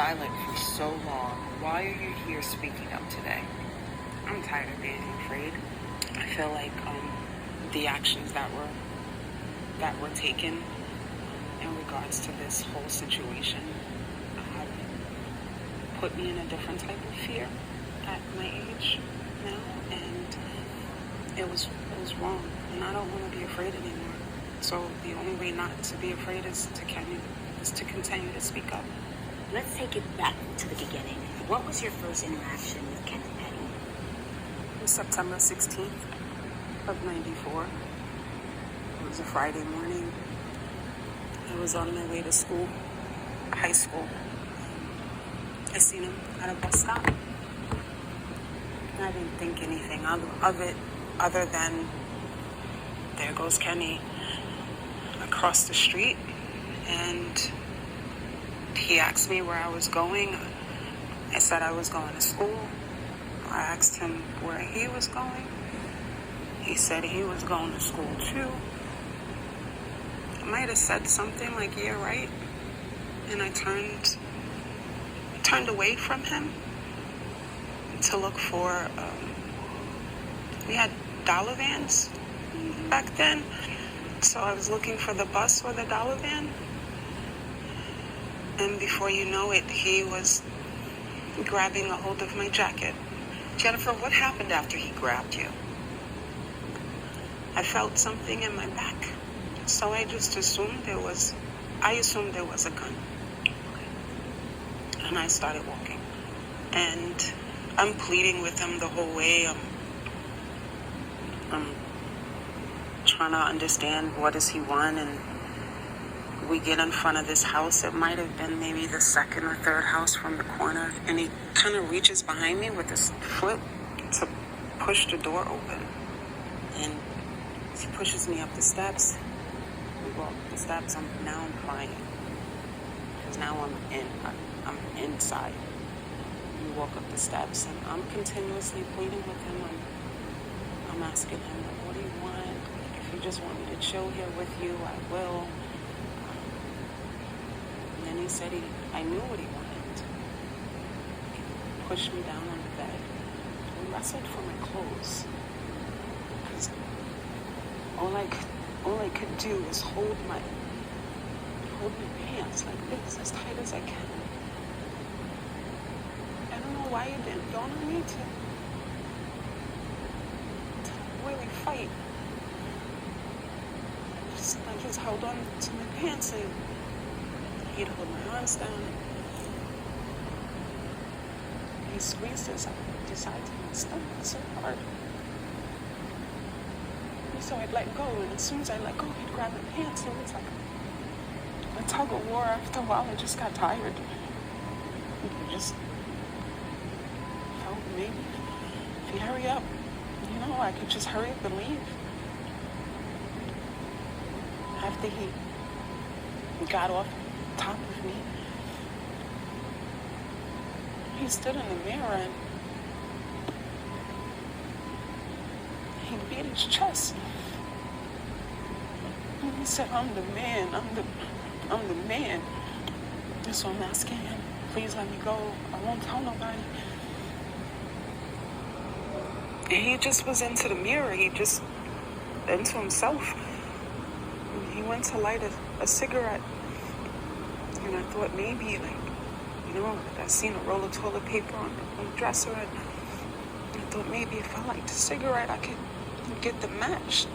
silent for so long. Why are you here speaking up today? I'm tired of being afraid. I feel like the actions that were taken in regards to this whole situation have put me in a different type of fear at my age now, and it was wrong, and I don't want to be afraid anymore. So the only way not to be afraid is to continue to speak up. Let's take it back to the beginning. What was your first interaction with Ken and Patty? It was September 16th of 94. It was a Friday morning. I was on my way to school, high school. I seen him at a bus stop. I didn't think anything of it other than there goes Kenny across the street, and he asked me where I was going. I said I was going to school. I asked him where he was going. He said he was going to school too. I might have said something like, yeah, right. And I turned away from him to look for, we had dollar vans back then. So I was looking for the bus or the dollar van. And before you know it, he was grabbing a hold of my jacket. Jennifer, what happened after he grabbed you? I felt something in my back. So I just assumed there was a gun. And I started walking. And I'm pleading with him the whole way. I'm trying to understand what does he want, and we get in front of this house. It might have been maybe the second or third house from the corner, and he kind of reaches behind me with his foot to push the door open, and he pushes me up the steps. We walk up the steps. I'm crying because now I'm inside. We walk up the steps, and I'm continuously pleading with him. I'm asking him, what do you want? If you just want me to chill here with you, I will. And then he said I knew what he wanted. He pushed me down on the bed. We wrestled for my clothes. Because all I could do was hold my pants like this, as tight as I can. I don't know why it didn't dawn on me to really fight. I just held on to my pants, and he'd hold my arms down. He squeezed his side to my stomach so hard. And so I'd let go, and as soon as I let go, he'd grab my pants. It was like a tug of war. After a while, I just got tired. I just felt maybe if you hurry up, I could just hurry up and leave. After he got off top of me, he stood in the mirror and he beat his chest. And he said, I'm the man, I'm the man. And so I'm asking him, please let me go. I won't tell nobody. And he just was into the mirror. He just into himself. And he went to light a cigarette. And I thought maybe, I seen a roll of toilet paper on the dresser. And I thought maybe if I light the cigarette, I could get the match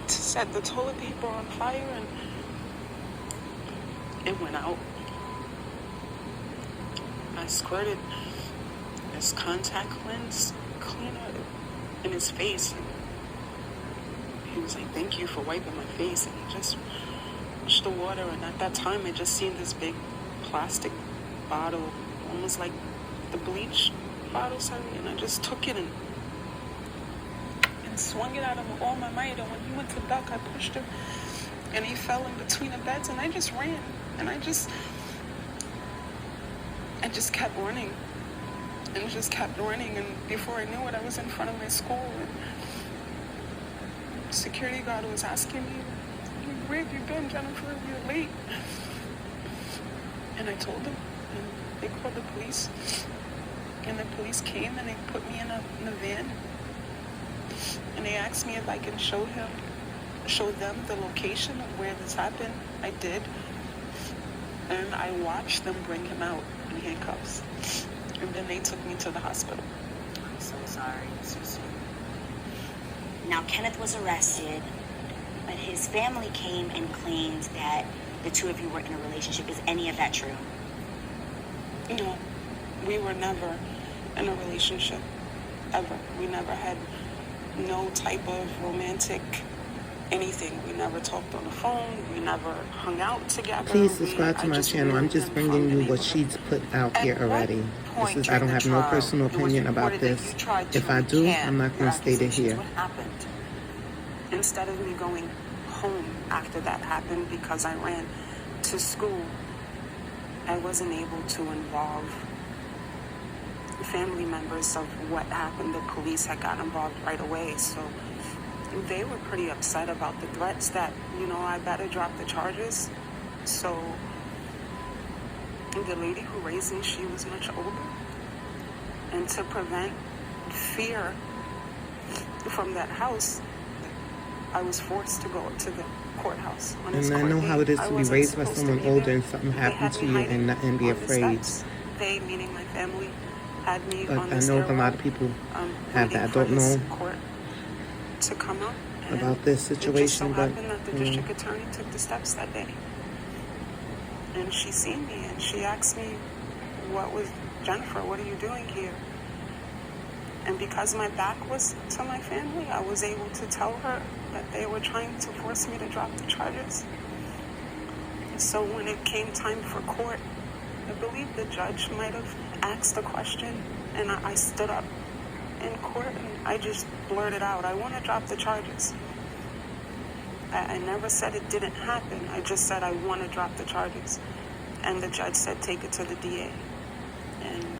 to set the toilet paper on fire. And it went out. I squirted this contact lens cleaner in his face. And he was like, thank you for wiping my face. And he just pushed the water. And at that time, I just seen this big plastic bottle, almost like the bleach bottle, and I just took it and swung it at him with all my might. And when he went to duck, I pushed him, and he fell in between the beds, and I just ran. And I just kept running. And just kept running, and before I knew it, I was in front of my school, and the security guard was asking me, where have you been, Jennifer? You're late. And I told them, and they called the police. And the police came and they put me in a van. And they asked me if I can show them the location of where this happened. I did. And I watched them bring him out in handcuffs. And then they took me to the hospital. I'm so sorry. So sorry. Now, Kenneth was arrested, but his family came and claimed that the two of you were in a relationship. Is any of that true? No, we were never in a relationship, ever. We never had no type of romantic anything. We never talked on the phone. We never hung out together. Please subscribe to my channel. I'm just bringing you what she's put out here already. This is, I don't have no personal opinion about this. If I do, I'm not going to state it here. What happened? Instead of me going home after that happened because I ran to school, I wasn't able to involve family members of what happened. The police had got involved right away, so they were pretty upset about the threats that, I better drop the charges. So the lady who raised me, she was much older. And to prevent fear from that house, I was forced to go to the courthouse. And I know how it is to be raised by someone older and something happened to you and be afraid. They, meaning my family, had me But on the I know a lot of people have that. I don't know to come up about this situation, but it just so happened that the district attorney took the steps that day. And she seen me and she asked me, Jennifer, what are you doing here? And because my back was to my family, I was able to tell her that they were trying to force me to drop the charges. So when it came time for court, I believe the judge might have asked a question, and I stood up in court and I just blurted out, I want to drop the charges. I never said it didn't happen. I just said I want to drop the charges. And the judge said, take it to the DA. And